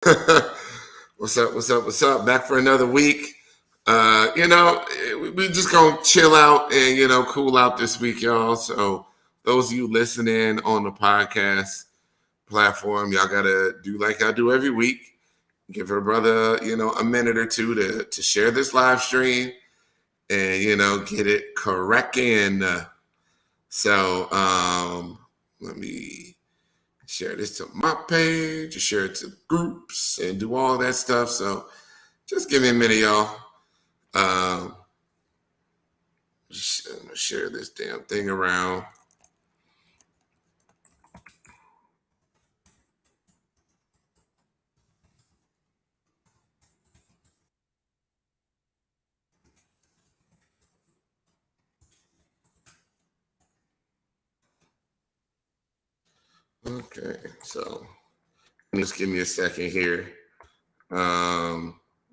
What's up? What's up? What's up? Back for another week. We just gonna chill out and cool out this week, y'all. So those of you listening on the podcast platform, y'all gotta do like I do every week. Give her brother, a minute or two to share this live stream and get it correct in. So let me share this to my page, share it to groups, and do all that stuff. So just give me a minute, y'all. I'm gonna share this damn thing around. Okay, so just give me a second here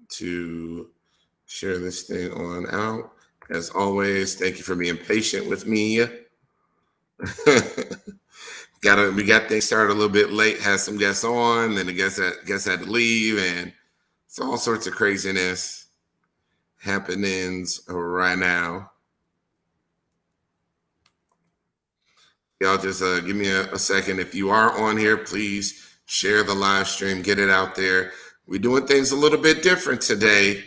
to share this thing on out. As always, thank you for being patient with me. We got things started a little bit late. Had some guests on, then the guests had to leave, and it's all sorts of craziness happenings right now. Y'all just give me a second. If you are on here, please share the live stream, get it out there. We're doing things a little bit different today,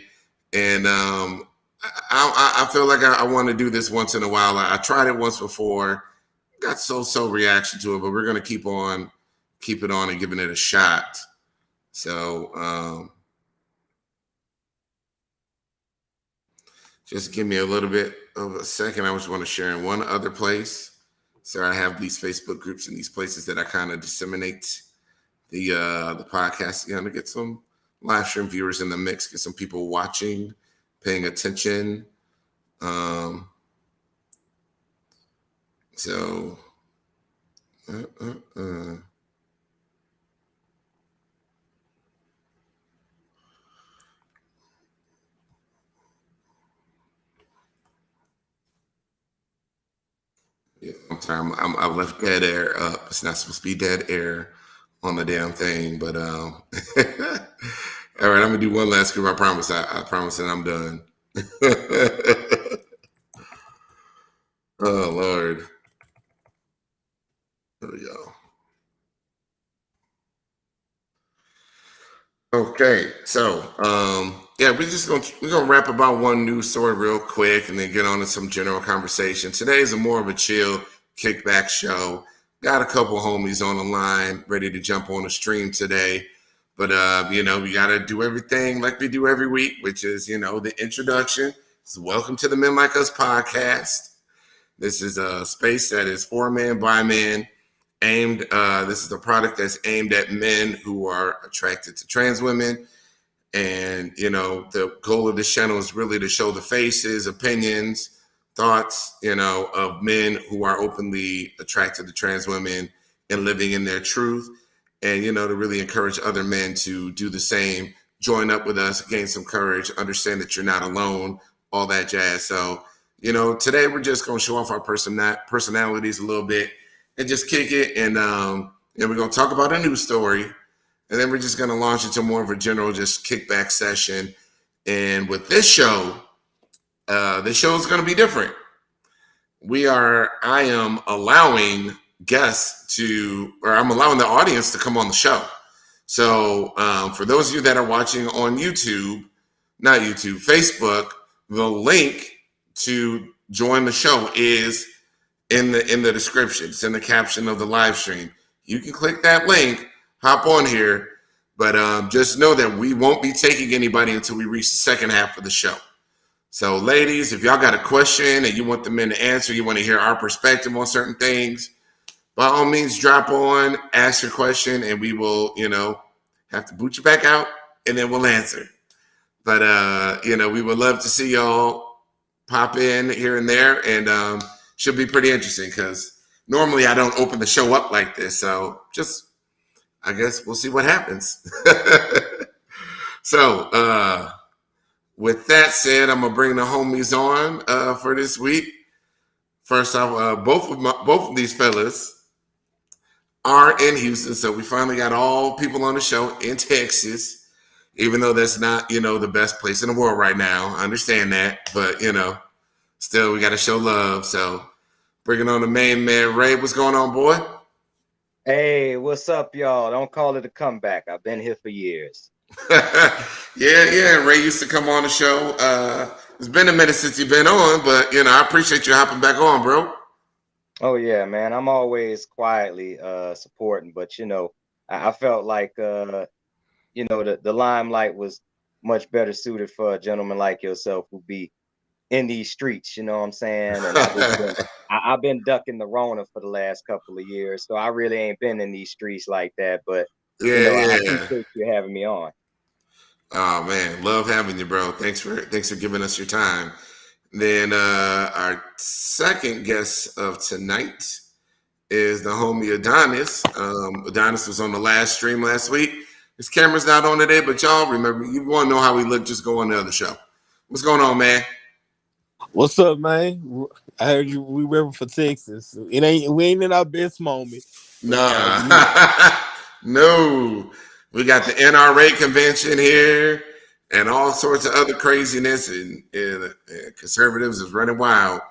and I feel like I want to do this once in a while. I tried it once before, got so reaction to it, but we're gonna keep it on and giving it a shot. So just give me a little bit of a second. I just want to share in one other place. So I have these Facebook groups and these places that I kind of disseminate the podcast, to get some live stream viewers in the mix, get some people watching, paying attention. So yeah, I've left dead air up. It's not supposed to be dead air on the damn thing, but all right, I'm gonna do one last group. I promise. I promise that I'm done. Oh Lord. There we go. Okay, so yeah, we're gonna wrap about one news story real quick, and then get on to some general conversation. Today is a more of a chill kickback show. Got a couple homies on the line ready to jump on the stream today, but we gotta do everything like we do every week, which is the introduction. So welcome to the Men Like Us podcast. This is a space that is for men by men. This is a product that's aimed at men who are attracted to trans women. And, the goal of this channel is really to show the faces, opinions, thoughts, of men who are openly attracted to trans women and living in their truth. And, to really encourage other men to do the same, join up with us, gain some courage, understand that you're not alone, all that jazz. So, today we're just going to show off our personalities a little bit and just kick it. And we're going to talk about a news story. And then we're just going to launch into more of a general just kickback session. And with this show is going to be different. I am allowing I'm allowing the audience to come on the show. So for those of you that are watching on Facebook, the link to join the show is in the description. It's in the caption of the live stream. You can click that link, hop on here, but just know that we won't be taking anybody until we reach the second half of the show. So ladies, if y'all got a question and you want the men to answer, you want to hear our perspective on certain things, by all means, drop on, ask your question, and we will, have to boot you back out, and then we'll answer. But, we would love to see y'all pop in here and there, and should be pretty interesting because normally I don't open the show up like this. So I guess we'll see what happens. So with that said, I'm going to bring the homies on for this week. First off, both of these fellas are in Houston. So we finally got all people on the show in Texas, even though that's not, the best place in the world right now. I understand that, but still we got to show love. So bringing on the main man, Ray. What's going on, boy? Hey, what's up, y'all? Don't call it a comeback. I've been here for years. yeah. Ray used to come on the show. It's been a minute since you've been on, but I appreciate you hopping back on, bro. Oh yeah, man. I'm always quietly supporting, but I felt like the limelight was much better suited for a gentleman like yourself who be in these streets, you know what I'm saying? And I've been ducking the Rona for the last couple of years, so I really ain't been in these streets like that. But I Yeah. appreciate you having me on. Oh man, love having you, bro. Thanks for giving us your time. Then our second guest of tonight is the homie Adonis. Adonis was on the last stream last week. His camera's not on today, but y'all remember, you want to know how he looked, just go on the other show. What's going on, man? What's up, man? I heard you. We repping for Texas. We ain't in our best moment. Nah, no. We got the NRA convention here, and all sorts of other craziness, and conservatives is running wild.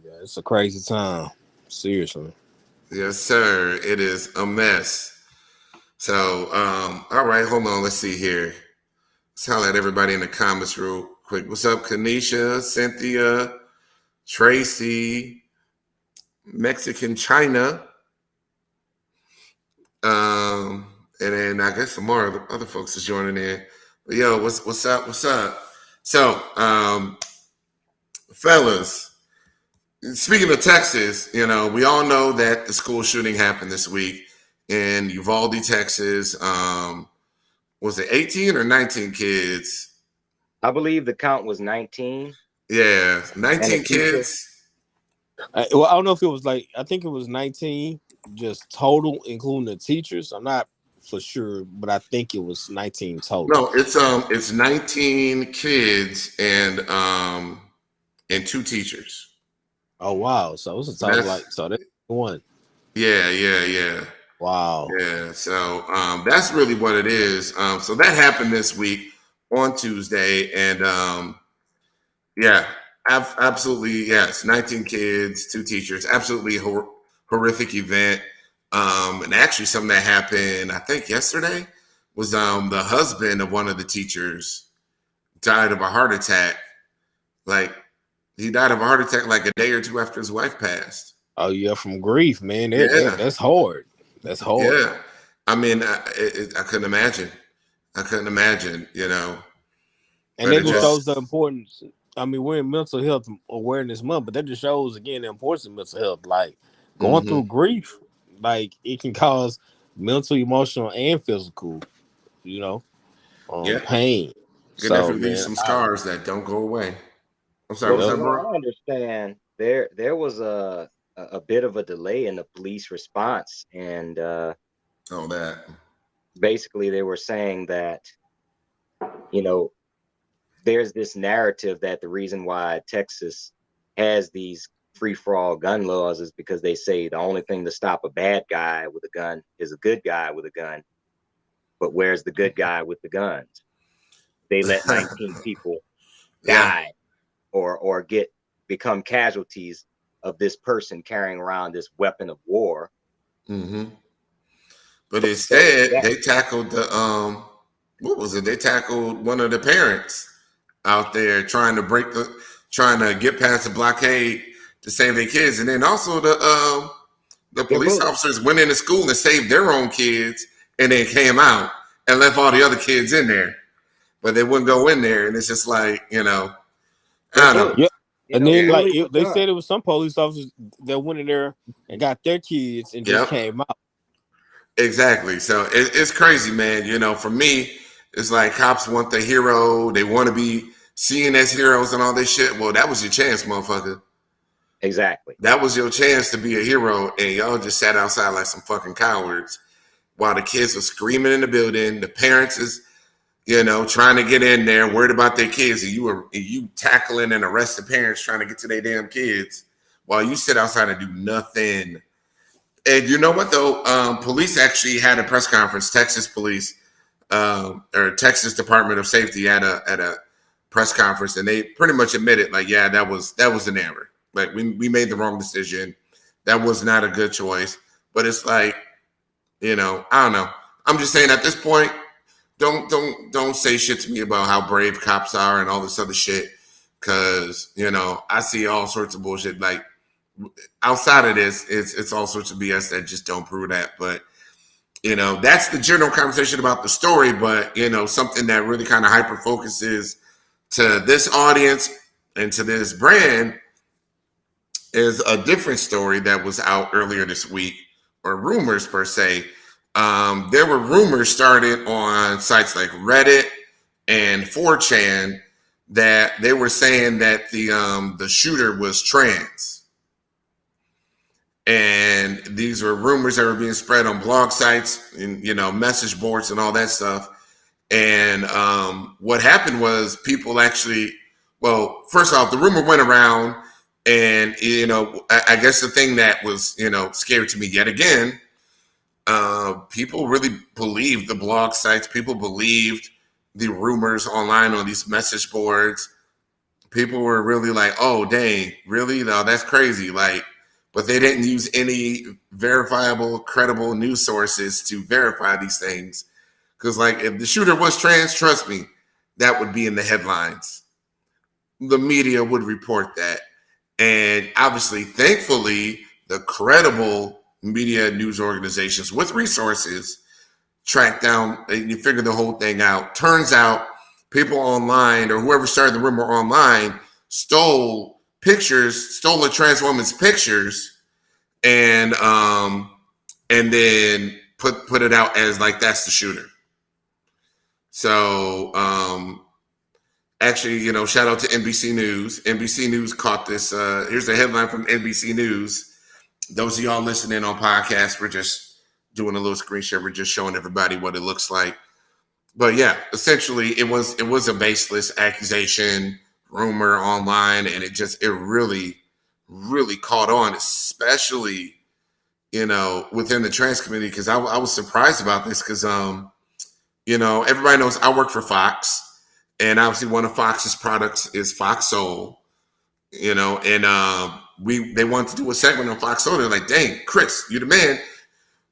Yeah, it's a crazy time. Seriously. Yes, sir. It is a mess. So, all right, hold on. Let's see here. Let's holler at everybody in the comments real quick. What's up, Kanisha, Cynthia, Tracy, Mexican China, and then I guess some more other folks is joining in. But yo, what's up? What's up? So, fellas, speaking of Texas, we all know that the school shooting happened this week in Uvalde, Texas. Was it 18 or 19 kids? I believe the count was 19. Yeah, 19 kids. Well, I don't know if it was I think it was 19 just total, including the teachers. I'm not for sure, but I think it was 19 total. No, it's 19 kids and 2 teachers. Oh wow! So it's a total so that's one. Yeah. Wow. Yeah, so that's really what it is. So that happened this week on Tuesday, and yeah, absolutely, yes. 19 kids, 2 teachers, absolutely horrific event. And actually, something that happened, I think yesterday, was the husband of one of the teachers died of a heart attack. Like, he died of a heart attack like a day or 2 after his wife passed. Oh yeah, from grief, man. That's hard. That's hard. Yeah, I mean, I couldn't imagine. I couldn't imagine, And that just shows the importance. I mean, we're in Mental Health Awareness Month, but that just shows again the importance of mental health. Like going through grief, like it can cause mental, emotional, and physical, pain. Can definitely leave some scars that don't go away. I'm sorry, what's that, bro? I understand there was a bit of a delay in the police response, and that basically they were saying that there's this narrative that the reason why Texas has these free-for-all gun laws is because they say the only thing to stop a bad guy with a gun is a good guy with a gun. But where's the good guy with the guns? They let 19 people die or become casualties of this person carrying around this weapon of war. Mm-hmm. But instead, they tackled the what was it? They tackled one of the parents out there trying to get past the blockade to save their kids, and then also the police officers went into school and saved their own kids, and then came out and left all the other kids in there, but they wouldn't go in there, and it's just like I don't know. Yeah. And then they said it was some police officers that went in there and got their kids and just came out. Exactly. So it's crazy, man. For me, it's like cops want the hero. They want to be seen as heroes and all this shit. Well, that was your chance, motherfucker. Exactly. That was your chance to be a hero, and y'all just sat outside like some fucking cowards while the kids were screaming in the building. The parents is, trying to get in there, worried about their kids, and you tackling and arresting parents trying to get to their damn kids while you sit outside and do nothing. And you know what though? Police actually had a press conference. Texas police, or Texas Department of Safety had a press conference, and they pretty much admitted, like, yeah, that was an error. Like we made the wrong decision. That was not a good choice. But it's like, I don't know. I'm just saying at this point, don't say shit to me about how brave cops are and all this other shit, because I see all sorts of bullshit. Like outside of this, it's all sorts of BS that just don't prove that. But that's the general conversation about the story. But something that really kind of hyper focuses to this audience and to this brand is a different story that was out earlier this week, or rumors per se. There were rumors started on sites like Reddit and 4chan that they were saying that the shooter was trans. And these were rumors that were being spread on blog sites and, message boards and all that stuff. And what happened was people actually, well, first off, the rumor went around, and, I guess the thing that was, scary to me yet again, people really believed the blog sites. People believed the rumors online on these message boards. People were really like, oh, dang, really? No, that's crazy. Like, but they didn't use any verifiable, credible news sources to verify these things. Because, like, if the shooter was trans, trust me, that would be in the headlines. The media would report that. And obviously, thankfully, the credible media news organizations with resources track down and you figure the whole thing out. Turns out people online, or whoever started the rumor online, stole a trans woman's pictures, and then put it out as like that's the shooter. So actually, shout out to NBC News. NBC News caught this. Here's a headline from NBC News. Those of y'all listening on podcasts, we're just doing a little screen share. We're just showing everybody what it looks like. But yeah, essentially, it was a baseless accusation, rumor online, and it really, really caught on, especially within the trans community. Because I was surprised about this because everybody knows I work for Fox, and obviously one of Fox's products is Fox Soul. And they wanted to do a segment on Fox Soul. They're like, dang, Chris, you're the man.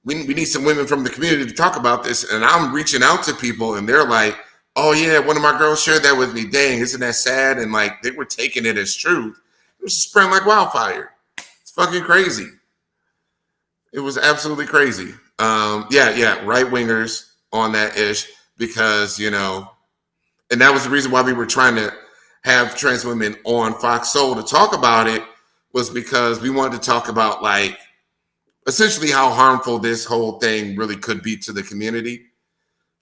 We need some women from the community to talk about this. And I'm reaching out to people, and they're like, oh, yeah, one of my girls shared that with me. Dang, isn't that sad? And, like, they were taking it as truth. It was spreading like wildfire. It's fucking crazy. It was absolutely crazy. Yeah, right-wingers on that ish because, and that was the reason why we were trying to have trans women on Fox Soul to talk about it, was because we wanted to talk about, like, essentially how harmful this whole thing really could be to the community,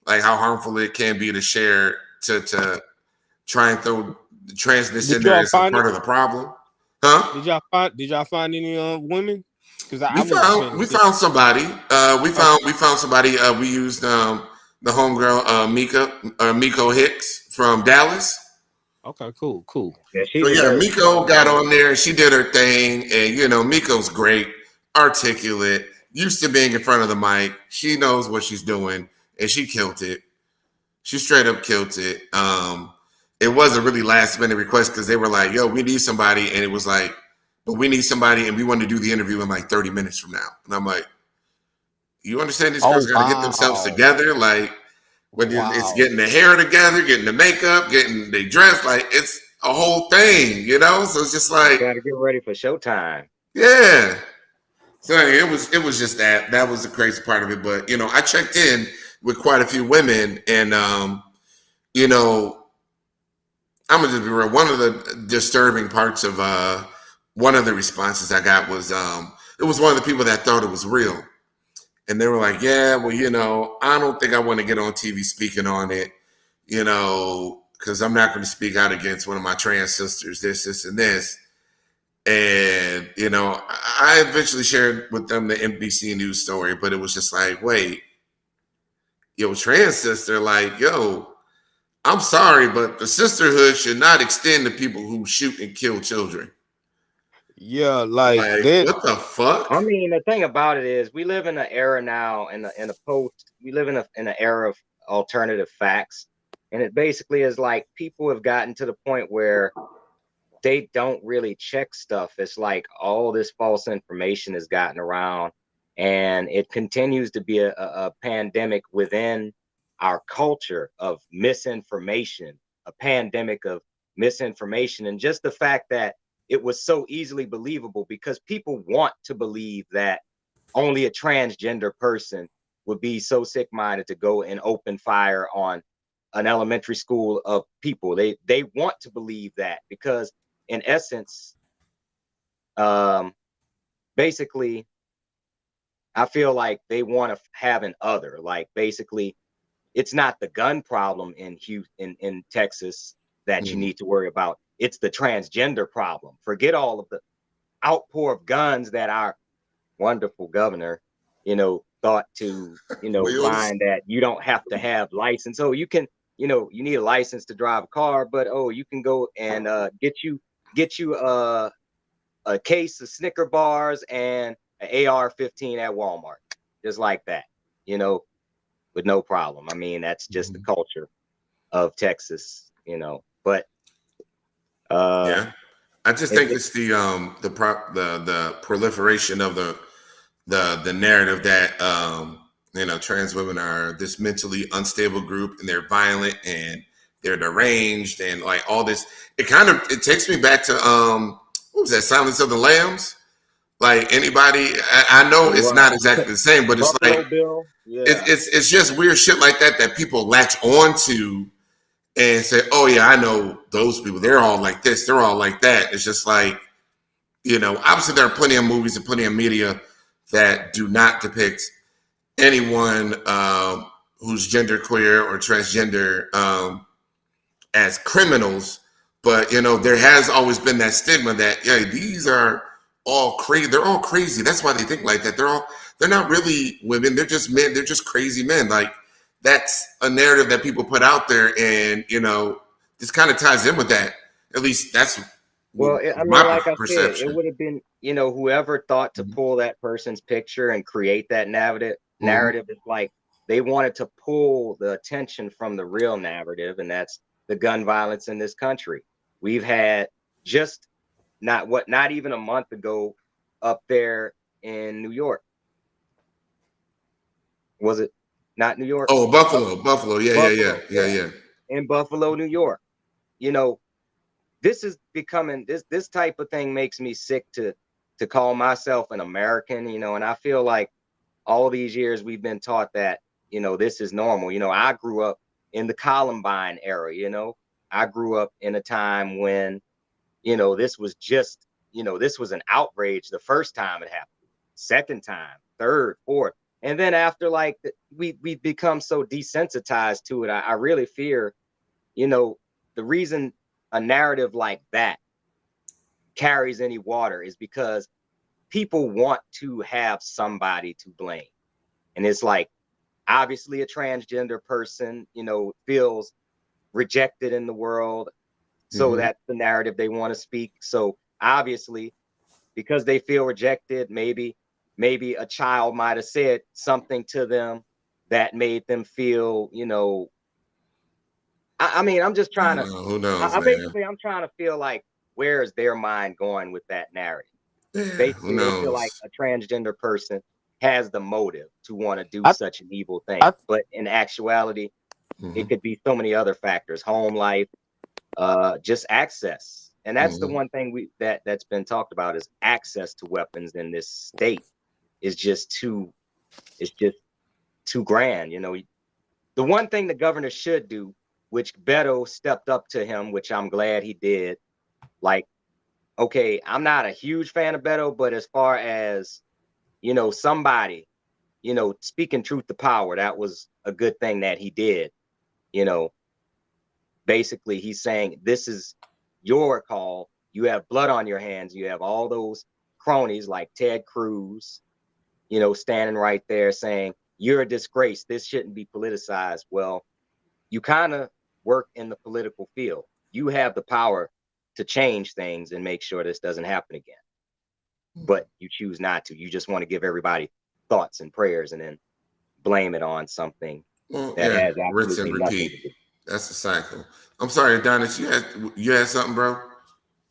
like how harmful it can be to share, to try and throw the transness in there as a part of the problem. Huh? Did y'all find any women? Because we found somebody. We found somebody. We used the homegirl Miko Hicks from Dallas. Okay, cool. Yeah, Miko got on there. She did her thing, and Miko's great. Articulate, used to being in front of the mic. She knows what she's doing, and she killed it. She straight up killed it. It was a really last minute request because they were like, yo, we need somebody. And it was like, but we need somebody, and we want to do the interview in like 30 minutes from now. And I'm like, you understand these girls got to get themselves together? Like, when it's getting the hair together, getting the makeup, getting they dress, like it's a whole thing, So it's just like, got to get ready for showtime. Yeah. So it was just that was the crazy part of it. But I checked in with quite a few women, and I'm gonna just be real. One of the disturbing parts of one of the responses I got was it was one of the people that thought it was real, and they were like, "Yeah, well, I don't think I want to get on TV speaking on it, because I'm not going to speak out against one of my trans sisters, this, and this." And, I eventually shared with them the NBC News story, but it was just like, wait, trans sister, like, I'm sorry, but the sisterhood should not extend to people who shoot and kill children. Yeah, like Like, that. what the fuck? I mean, the thing about it is, we live in an era now, we live in an era of alternative facts, and it basically is like people have gotten to the point where they don't really check stuff. It's like all this false information has gotten around, and it continues to be a pandemic within our culture of misinformation, a pandemic of misinformation, and just the fact that it was so easily believable because people want to believe that only a transgender person would be so sick-minded to go and open fire on an elementary school of people. They want to believe that because in essence, um, basically, I feel like they want to have an other. Like basically, it's not the gun problem in in Texas that you need to worry about. It's the transgender problem. Forget all of the outpour of guns that our wonderful governor, thought to, Wheels. find that you don't have to have license. So you can, you need a license to drive a car, but you can go and get you a case of Snicker bars and an AR-15 at Walmart, just like that, with no problem. I mean, that's just the culture of Texas, But Yeah, I just it, think it's the proliferation of the narrative that trans women are this mentally unstable group and they're violent and they're deranged and like all this. It takes me back to what was that, Silence of the Lambs? Like anybody, I know it's not exactly the same, but it's like Buffalo Bill, yeah. it's just weird shit like that people latch on to and say, oh yeah, I know those people. They're all like this. They're all like that. It's just like, obviously there are plenty of movies and plenty of media that do not depict anyone who's genderqueer or transgender as criminals. But, there has always been that stigma that, yeah, these are all crazy. They're all crazy. That's why they think like that. They're not really women. They're just men. They're just crazy men. Like, that's a narrative that people put out there, and this kind of ties in with that. At least that's Well, I mean, my like I said, it perception. would have been, whoever thought to pull that person's picture and create that narrative is like they wanted to pull the attention from the real narrative, and that's the gun violence in this country. We've had just not even a month ago up there in New York. Was it not New York? Oh, Buffalo. Buffalo, Yeah. in Buffalo, New York. You know, this is becoming this type of thing makes me sick to call myself an American, and I feel like all these years we've been taught that, this is normal. I grew up in the Columbine era, I grew up in a time when, this was just, this was an outrage the first time it happened, second time, third, fourth. And then after like we become so desensitized to it, I really fear, the reason a narrative like that carries any water is because people want to have somebody to blame. And it's like, obviously a transgender person, feels rejected in the world. So that's the narrative they want to speak. So obviously, because they feel rejected, maybe a child might have said something to them that made them feel, I mean, I'm just trying to, Who knows, man? basically, I'm trying to feel like, where is their mind going with that narrative? Yeah, who Basically, they feel like knows? a transgender person has the motive to want to do I, such an evil thing. I, But in actuality, it could be so many other factors: home life, just access. And that's the one thing that's been talked about is access to weapons in this state is just too grand. The one thing the governor should do, which Beto stepped up to him, which I'm glad he did. Like, okay, I'm not a huge fan of Beto, but as far as, somebody, speaking truth to power, that was a good thing that he did. Basically, he's saying, this is your call. You have blood on your hands. You have all those cronies like Ted Cruz, standing right there saying, you're a disgrace. This shouldn't be politicized. Well, you kind of work in the political field. You have the power to change things and make sure this doesn't happen again. but you choose not to. You just want to give everybody thoughts and prayers and then blame it on something that has rinse and absolutely nothing to repeat. do. That's the cycle. I'm sorry, Adonis, you had something, bro?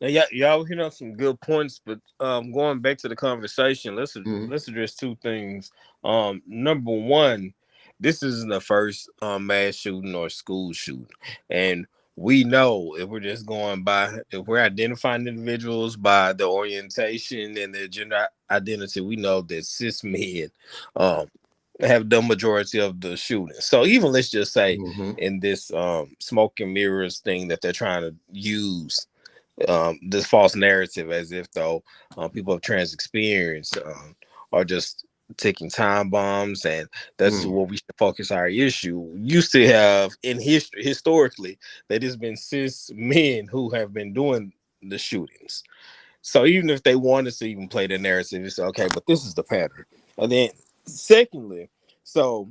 Now, y'all hit on some good points, but going back to the conversation, let's address two things. Number one, this isn't the first mass shooting or school shooting, and we know if we're just going by, if we're identifying individuals by the orientation and their gender identity, we know that cis men have the majority of the shooting. So even let's just say in this smoke and mirrors thing that they're trying to use this false narrative as if though people of trans experience are just ticking time bombs and that's what we should focus our issue. You still have in history historically that it's been cis men who have been doing the shootings. So even if they wanted to even play the narrative, it's okay, but this is the pattern. And then secondly, so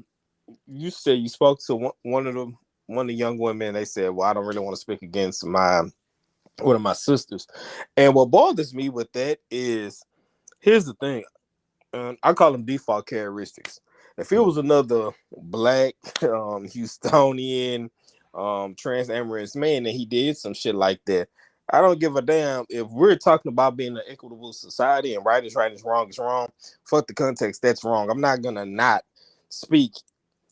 you said you spoke to one of the young women. They said, well, I don't really want to speak against one of my sisters. And what bothers me with that is, here's the thing. I call them default characteristics. If it was another black Houstonian trans amorous man and he did some shit like that, I don't give a damn. If we're talking about being an equitable society and right is right, is wrong is wrong, fuck the context, that's wrong. I'm not gonna not speak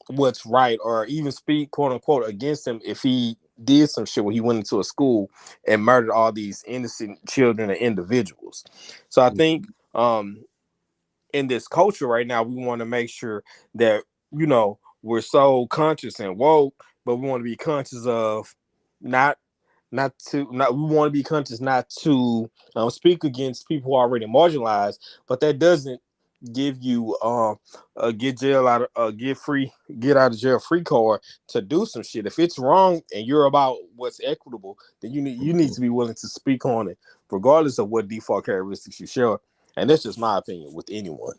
what's right or even speak quote unquote against him if he did some shit where he went into a school and murdered all these innocent children and individuals. So I think in this culture right now, we want to make sure that, you know, we're so conscious and woke, but we want to be conscious of not we want to be conscious not to speak against people who are already marginalized, but that doesn't give you a get out of jail free card to do some shit. If it's wrong and you're about what's equitable, then you need to be willing to speak on it, regardless of what default characteristics you share. And that's just my opinion with anyone.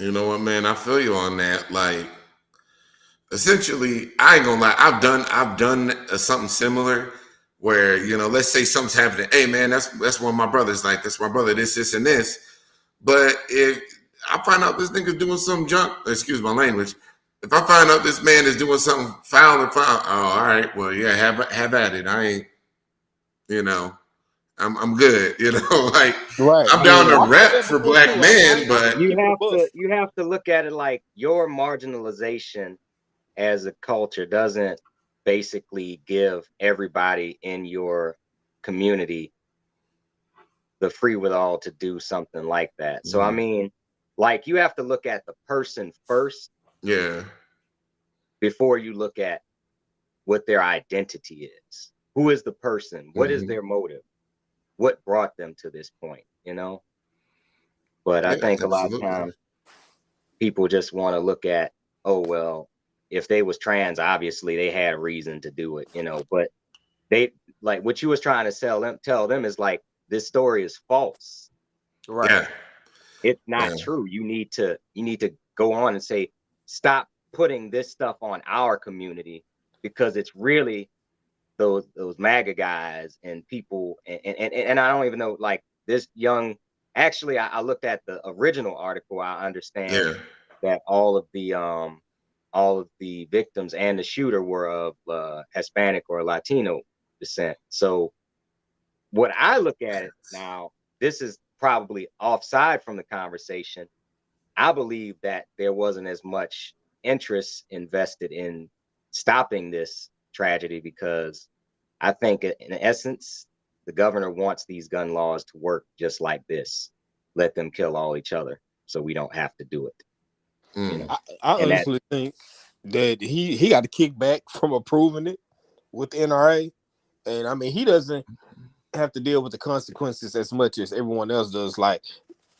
You know what, man? I feel you on that. Like, essentially, I ain't gonna lie. I've done something similar where, you know, let's say something's happening. Hey, man, that's one of my brothers. Like, that's my brother. This, and this. But if I find out this nigga's doing some junk, excuse my language. If I find out this man is doing something foul, oh, all right, well, yeah, have at it. I ain't, you know, I'm good. You know, like Right. I'm down to rep for Too. black men, but you have to look at it like your marginalization as a culture doesn't basically give everybody in your community the free withal to do something like that. So I mean, like, you have to look at the person first, before you look at what their identity is. Who is the person? What is their motive? What brought them to this point, you know? But I think a lot of times people just want to look at, oh, well, if they was trans, obviously they had a reason to do it, you know. But they, like, what you was trying to tell them is like, this story is false. Right. Yeah. It's not true. You need to go on and say, stop putting this stuff on our community, because it's really those MAGA guys and people, and I don't even know, like, this young. Actually, I looked at the original article. I understand that all of the victims and the shooter were of Hispanic or Latino descent. So what I look at it now, this is probably offside from the conversation. I believe that there wasn't as much interest invested in stopping this tragedy, because I think in essence, the governor wants these gun laws to work just like this. Let them kill all each other so we don't have to do it. You know? I honestly think that he got to kick back from approving it with the NRA. And I mean, he doesn't have to deal with the consequences as much as everyone else does. Like,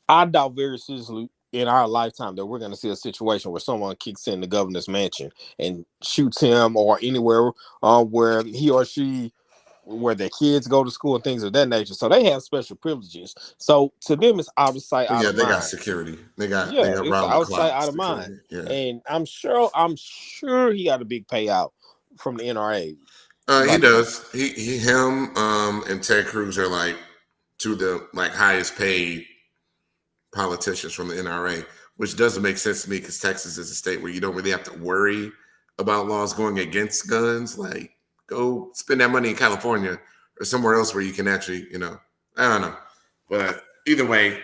I doubt very seriously in our lifetime that we're going to see a situation where someone kicks in the governor's mansion and shoots him, or anywhere where he or she, where their kids go to school and things of that nature. So they have special privileges. So to them, it's out of sight, out of mind. They got security. They got it's out of sight, out of mind. Yeah. And I'm sure he got a big payout from the NRA. He does. Him, and Ted Cruz are like two of the highest paid politicians from the NRA, which doesn't make sense to me because Texas is a state where you don't really have to worry about laws going against guns. Like, go spend that money in California or somewhere else where you can actually, I don't know. But either way,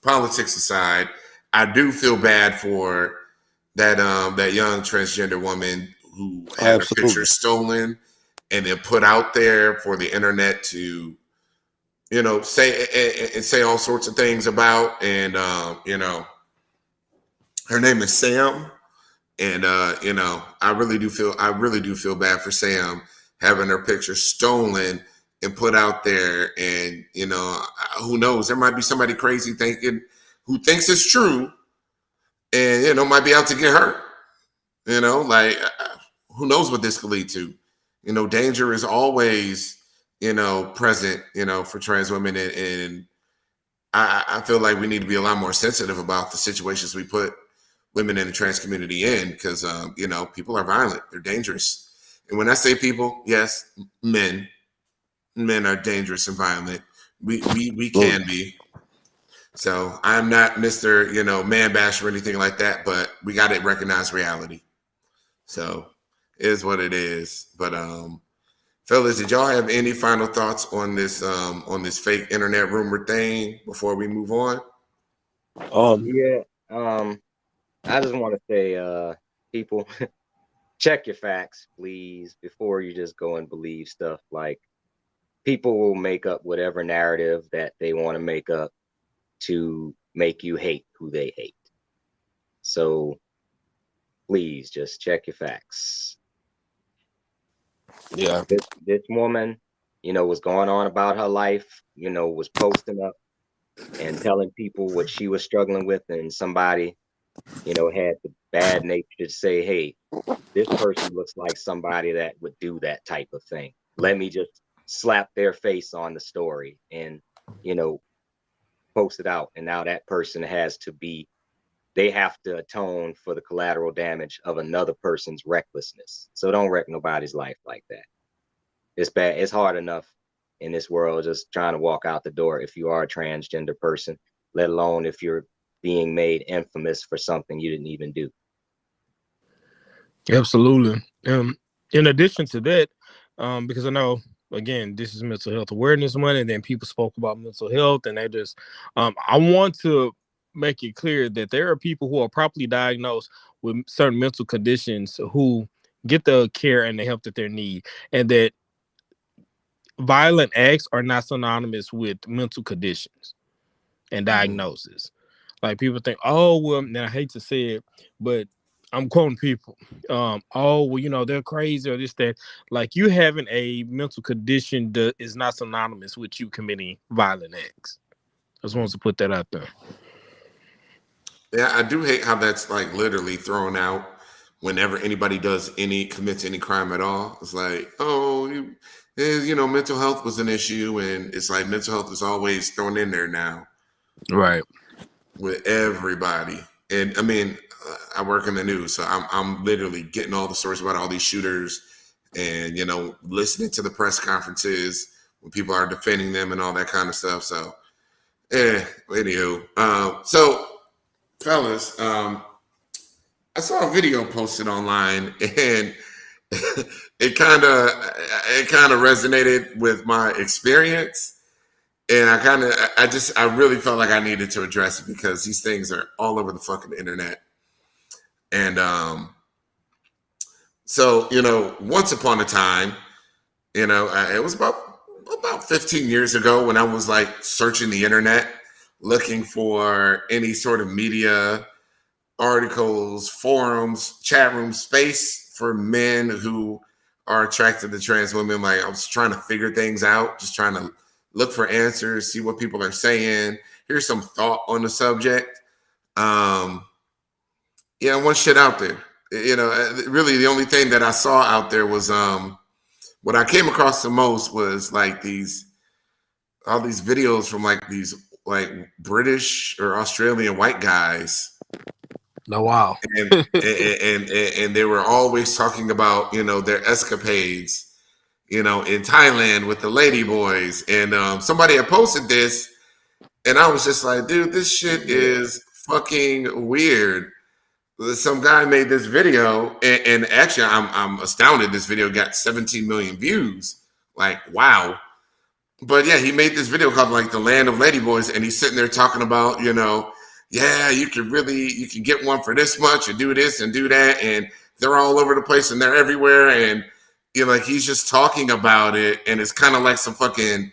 politics aside, I do feel bad for that young transgender woman who had her picture stolen and then put out there for the internet to, say all sorts of things about. And her name is Sam. And I really do feel bad for Sam having her picture stolen and put out there. And who knows? There might be somebody crazy who thinks it's true, and might be out to get hurt. Like, who knows what this could lead to? Danger is always present for trans women, and I feel like we need to be a lot more sensitive about the situations we put women in the trans community in, because people are violent, they're dangerous. And when I say people, yes, men are dangerous and violent. We can be. So I'm not Mr. Man bash or anything like that, but we got to recognize reality. So it is what it is. But fellas, did y'all have any final thoughts on this fake internet rumor thing before we move on? I just want to say, people, check your facts, please, before you just go and believe stuff. Like, people will make up whatever narrative that they want to make up to make you hate who they hate. So please just check your facts. Yeah. This woman, was going on about her life, was posting up and telling people what she was struggling with, and somebody had the bad nature to say, hey, this person looks like somebody that would do that type of thing. Let me just slap their face on the story and, post it out. And now that person they have to atone for the collateral damage of another person's recklessness. So don't wreck nobody's life like that. It's bad. It's hard enough in this world just trying to walk out the door if you are a transgender person, let alone if you're being made infamous for something you didn't even do. Absolutely. In addition to that, because I know, again, this is Mental Health Awareness Month, and then people spoke about mental health, and they just, I want to make it clear that there are people who are properly diagnosed with certain mental conditions who get the care and the help that they need, and that violent acts are not synonymous with mental conditions and diagnosis. Like, people think, oh, well, and I hate to say it, but I'm quoting people. Oh, well, they're crazy or this, that. Like, you having a mental condition is not synonymous with you committing violent acts. I just wanted to put that out there. Yeah, I do hate how that's like literally thrown out whenever anybody commits any crime at all. It's like, oh, mental health was an issue, and it's like mental health is always thrown in there now. Right. With everybody. And I mean, I work in the news, so I'm literally getting all the stories about all these shooters, and listening to the press conferences when people are defending them and all that kind of stuff. So anywho, so fellas, I saw a video posted online, and it kind of resonated with my experience. And I really felt like I needed to address it because these things are all over the fucking internet. And so, once upon a time, it was about 15 years ago when I was like searching the internet, looking for any sort of media, articles, forums, chat room space for men who are attracted to trans women. Like, I was trying to figure things out, just trying to look for answers, see what people are saying. Here's some thought on the subject. One shit out there. Really the only thing that I saw out there was what I came across the most was like all these videos from like these like British or Australian white guys. Oh, wow. And they were always talking about, their escapades, in Thailand with the lady boys. And somebody had posted this, And I was just like, dude, this shit is fucking weird. Some guy made this video, and actually, I'm astounded. This video got 17 million views. Like, wow. But yeah, he made this video called like "The Land of Ladyboys," and he's sitting there talking about, yeah, you can get one for this much, and do this and do that, and they're all over the place and they're everywhere, and like he's just talking about it, and it's kind of like some fucking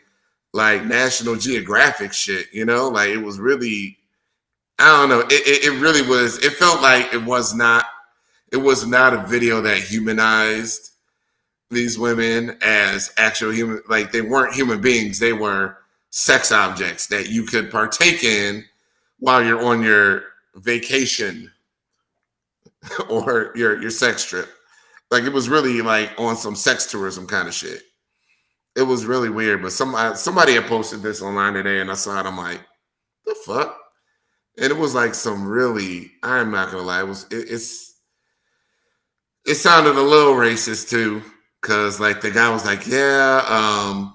like National Geographic shit, like it was really. I don't know. It really was. It felt like it was not a video that humanized these women as actual human. Like they weren't human beings. They were sex objects that you could partake in while you're on your vacation or your sex trip. Like it was really like on some sex tourism kind of shit. It was really weird. But somebody had posted this online today, and I saw it. I'm like, the fuck. And it was like some really, I'm not gonna lie, it sounded a little racist too, because like the guy was like, yeah,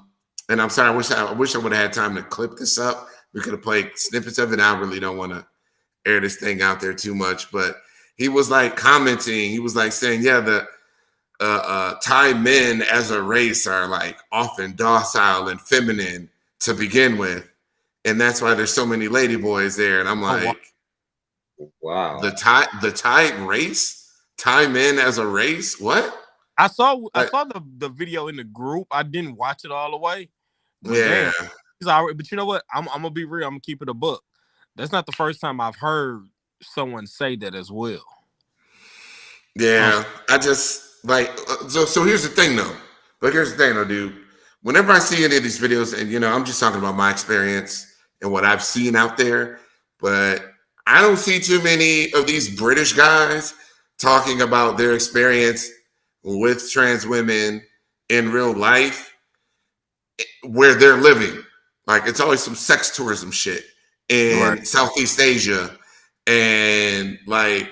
and I'm sorry, I wish I would have had time to clip this up. We could have played snippets of it. I really don't want to air this thing out there too much, but he was like commenting, he was like saying, yeah, the Thai men as a race are like often docile and feminine to begin with. And that's why there's so many ladyboys there. And I'm like, wow. The Thai race? Thai men as a race? What? I saw the video in the group. I didn't watch it all the way. But yeah. Damn, but you know what? I'm gonna be real. I'm gonna keep it a book. That's not the first time I've heard someone say that as well. Yeah. I just like so here's the thing though. Dude. Whenever I see any of these videos, and I'm just talking about my experience and what I've seen out there, but I don't see too many of these British guys talking about their experience with trans women in real life where they're living. Like it's always some sex tourism shit in Southeast Asia. And like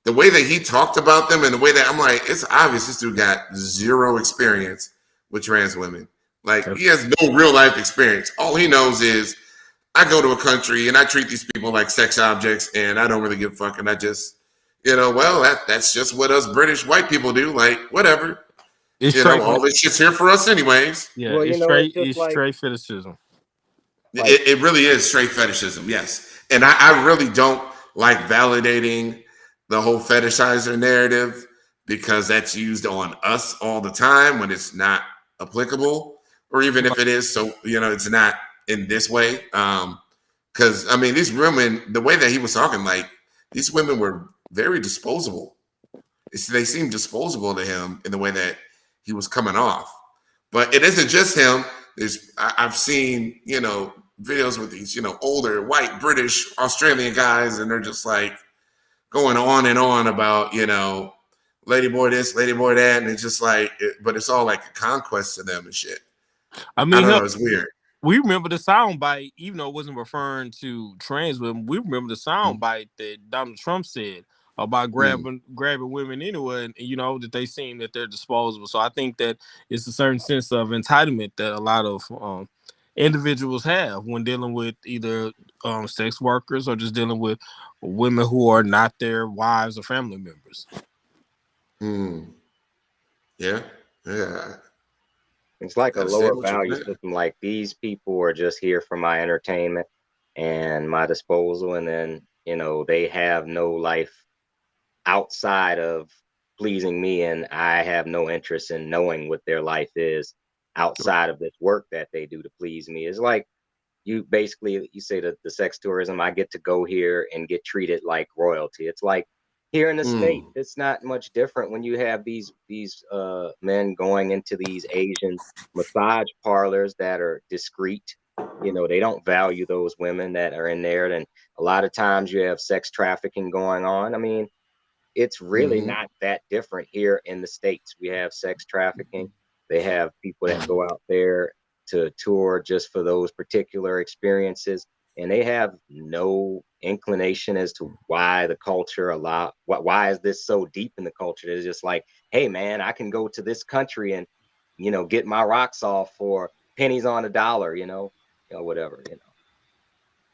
the way that he talked about them and the way that I'm like, it's obvious this dude got zero experience with trans women. Like he has no real life experience. All he knows is I go to a country and I treat these people like sex objects and I don't really give a fuck. And I just, well, that's just what us British white people do. Like, whatever. All this shit's here for us anyways. Yeah, well, it's straight fetishism. It really is straight fetishism, yes. And I really don't like validating the whole fetishizer narrative because that's used on us all the time when it's not applicable. Or even if it is, so, it's not in this way. Because, I mean, these women, the way that he was talking, like, these women were very disposable. They seemed disposable to him in the way that he was coming off. But it isn't just him. I've seen, videos with these, older white, British, Australian guys, and they're just like going on and on about, ladyboy this, ladyboy that. And it's just like, but it's all like a conquest to them and shit. I mean, I don't know, it's weird. We remember the soundbite, even though it wasn't referring to trans women. We remember the soundbite that Donald Trump said about grabbing women anyway, and that they seem that they're disposable. So I think that it's a certain sense of entitlement that a lot of individuals have when dealing with either sex workers or just dealing with women who are not their wives or family members. Yeah. It's like a lower value system. Like these people are just here for my entertainment and my disposal. And then, they have no life outside of pleasing me. And I have no interest in knowing what their life is outside of this work that they do to please me. It's like you say that the sex tourism, I get to go here and get treated like royalty. It's like, here in the States, it's not much different when you have these men going into these Asian massage parlors that are discreet. They don't value those women that are in there. And a lot of times you have sex trafficking going on. I mean, it's really not that different here in the States. We have sex trafficking. They have people that go out there to tour just for those particular experiences. And they have no inclination as to why the culture why is this so deep in the culture? It's just like, hey man, I can go to this country and get my rocks off for pennies on a dollar, whatever.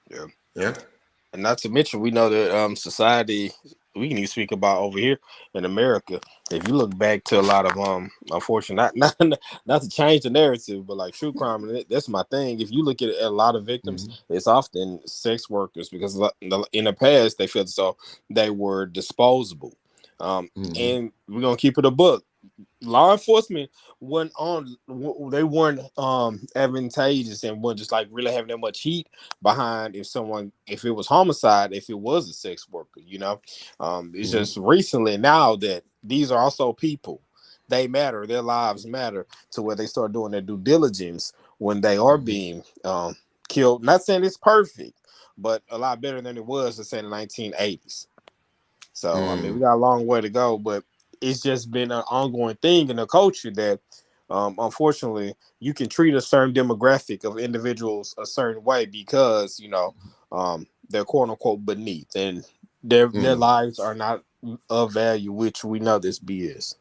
Yeah. Yeah. And not to mention, we know that society, we can even speak about over here in America. If you look back to a lot of unfortunate, not to change the narrative, but like true crime, and that's my thing. If you look at a lot of victims, it's often sex workers because in the past they felt as though they were disposable. And we're gonna keep it a book. Law enforcement they weren't advantageous and weren't just like really having that much heat behind if it was homicide, if it was a sex worker, it's just recently now that these are also people. They matter, their lives matter, to where they start doing their due diligence when they are being killed. Not saying it's perfect, but a lot better than it was, let's say, in the 1980s. So I mean, we got a long way to go, but it's just been an ongoing thing in the culture that unfortunately you can treat a certain demographic of individuals a certain way because they're quote unquote beneath, and their lives are not of value, which we know this is.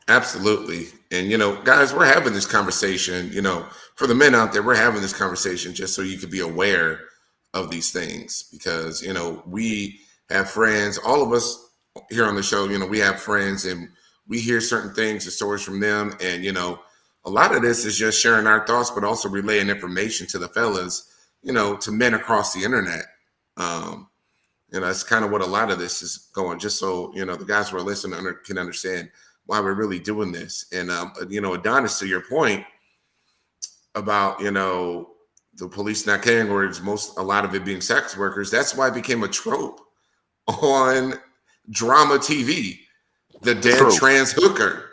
Absolutely. And, guys, we're having this conversation, for the men out there, we're having this conversation just so you can be aware of these things because, we have friends, all of us here on the show, we have friends and we hear certain things and stories from them. And, a lot of this is just sharing our thoughts, but also relaying information to the fellas, to men across the internet. That's kind of what a lot of this is going, just so, the guys who are listening can understand why we're really doing this. And, Adonis, to your point about, the police not caring, or a lot of it being sex workers, that's why it became a trope on drama TV, the dead trans hooker.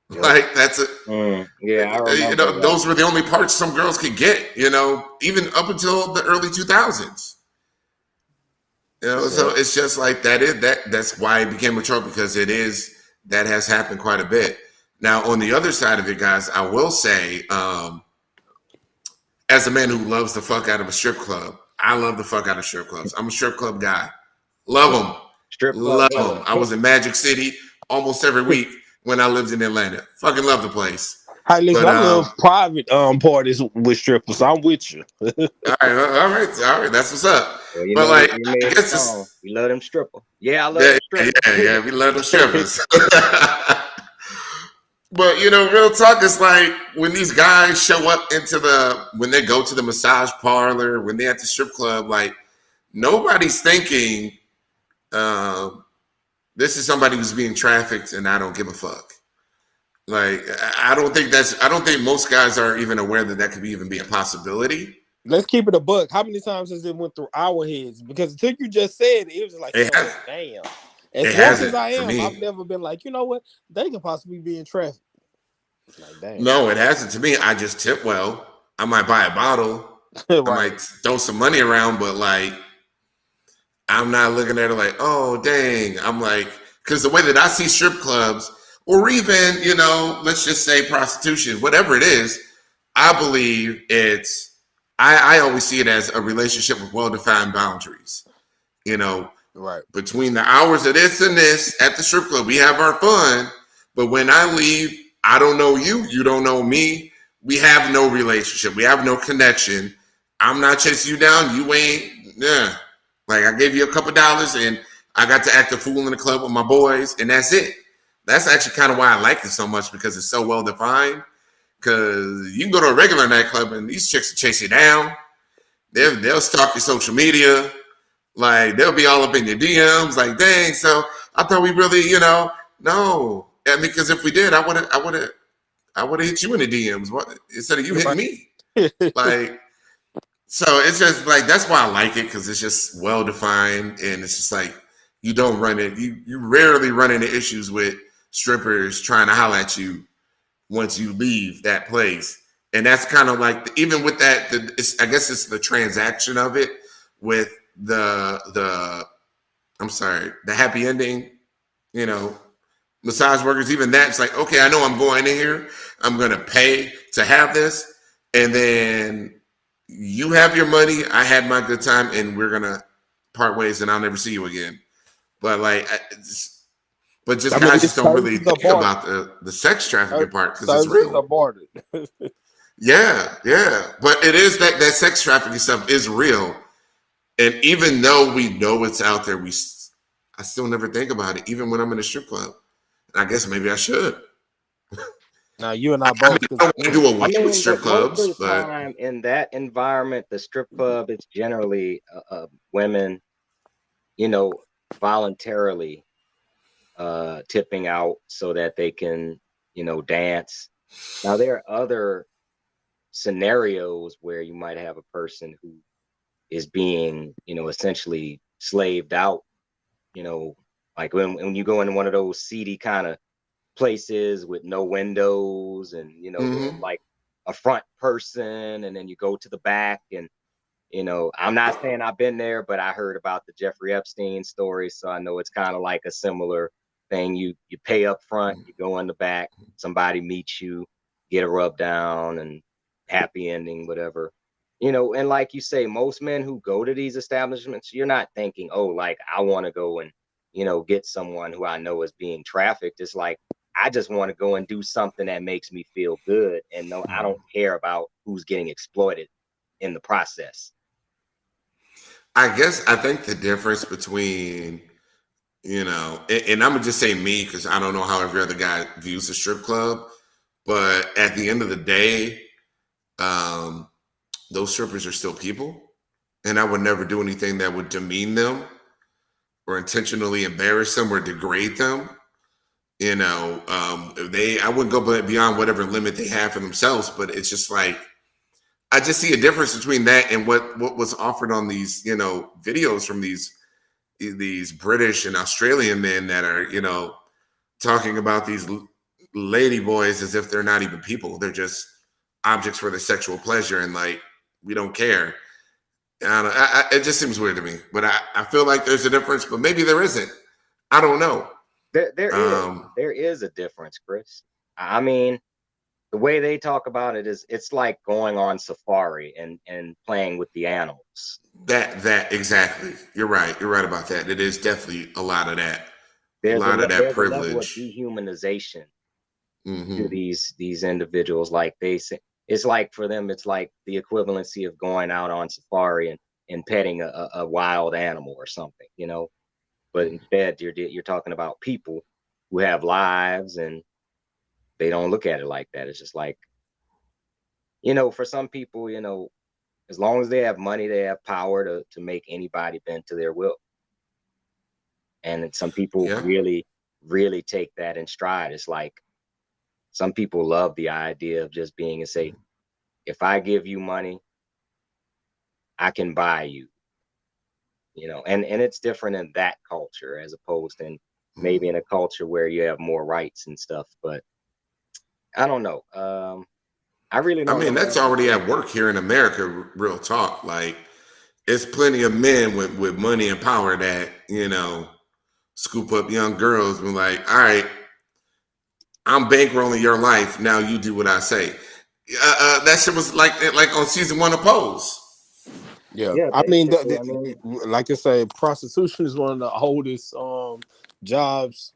Yep. Like that's I remember those were the only parts some girls could get, even up until the early 2000s. So it's just like that's why it became a trope, because that has happened quite a bit. Now, on the other side of it, guys, I will say, as a man who loves the fuck out of a strip club, I love the fuck out of strip clubs. I'm a strip club guy. Love them. Love them. I was in Magic City almost every week when I lived in Atlanta. Fucking love the place. Hey, listen, I love private parties with strippers. I'm with you. all right. That's what's up. Well, but like, I guess we love them stripper. Yeah, I love them strippers. Yeah, we love them strippers. But real talk is like when these guys show up when they go to the massage parlor, when they're at the strip club, like nobody's thinking this is somebody who's being trafficked and I don't give a fuck. Like I don't think most guys are even aware that could even be a possibility. Let's keep it a buck. How many times has it went through our heads? Because until you just said it was like, damn. As woke as I am, I've never been like, you know what? They can possibly be in traffic. Like, damn. No, it hasn't to me. I just tip well. I might buy a bottle. Right. I might throw some money around, but like, I'm not looking at it like, oh, dang. I'm like, because the way that I see strip clubs, or even, let's just say prostitution, whatever it is, I believe I always see it as a relationship with well-defined boundaries. Right. Between the hours of this and this at the strip club, we have our fun. But when I leave, I don't know you. You don't know me. We have no relationship. We have no connection. I'm not chasing you down. You ain't. Yeah. Like I gave you a couple dollars and I got to act a fool in the club with my boys, and that's it. That's actually kind of why I like it so much, because it's so well defined. Because you can go to a regular nightclub and these chicks will chase you down. They'll stalk your social media. Like they'll be all up in your DMs. Like, dang. So I thought we really, no. I mean, because if we did, I would have hit you in the DMs instead of you hitting me. Like, so it's just like that's why I like it, because it's just well defined, and it's just like you don't run it. You rarely run into issues with strippers trying to holler at you once you leave that place. And that's kind of like, even with that, I guess it's the transaction of it with the happy ending, massage workers, even that's like, okay, I know I'm going in here, I'm going to pay to have this. And then you have your money, I had my good time, and we're going to part ways and I'll never see you again. But like, guys just don't really think about the sex trafficking part, because it's real. Yeah. But it is that sex trafficking stuff is real, and even though we know it's out there, I still never think about it, even when I'm in a strip club. And I guess maybe I should. Now you and I I mean, both, I because don't want to do I away with mean, strip but most of clubs, the but time in that environment, the strip club, it's generally women, you know, voluntarily tipping out so that they can, dance. Now there are other scenarios where you might have a person who is being, essentially slaved out, you know, like when you go into one of those seedy kind of places with no windows, and there's mm-hmm. like a front person, and then you go to the back, and I'm not saying I've been there, but I heard about the Jeffrey Epstein story, so I know it's kind of like a similar thing. You pay up front, you go in the back, somebody meets you, get a rub down, and happy ending, whatever. And like you say, most men who go to these establishments, you're not thinking, oh, like I want to go and get someone who I know is being trafficked. It's like I just want to go and do something that makes me feel good, and no, I don't care about who's getting exploited in the process. I think the difference between, and I'm gonna just say me because I don't know how every other guy views a strip club, but at the end of the day, um, those strippers are still people, and I would never do anything that would demean them or intentionally embarrass them or degrade them. I wouldn't go beyond whatever limit they have for themselves, but it's just like I just see a difference between that and what was offered on these, videos from these British and Australian men that are, talking about these lady boys as if they're not even people. They're just objects for their sexual pleasure, and like we don't care. I don't know. It just seems weird to me, but I feel like there's a difference, but maybe there isn't. I don't know. There is a difference, Chris. I mean, the way they talk about it is it's like going on safari and playing with the animals. That exactly. You're right. You're right about that. It is definitely a lot of that. A There's a lot of that there's a level of privilege. dehumanization to Hmm. these individuals. Like they say, it's like for them, it's like the equivalency of going out on safari and petting a wild animal or something, But instead, you're talking about people who have lives, and they don't look at it like that. It's just like, for some people, as long as they have money, they have power to make anybody bend to their will. And some people Yeah. really, really take that in stride. It's like some people love the idea of just being and say, if I give you money, I can buy you, and it's different in that culture as opposed to maybe in a culture where you have more rights and stuff. But I don't know. I really I don't mean, know, that's man. already at work here in America. Real talk. Like, it's plenty of men with money and power that scoop up young girls and be like, all right, I'm bankrolling your life. Now you do what I say. That shit was like on season one of Pose. yeah. Yeah, I mean, basically. I mean, like I say, prostitution is one of the oldest jobs,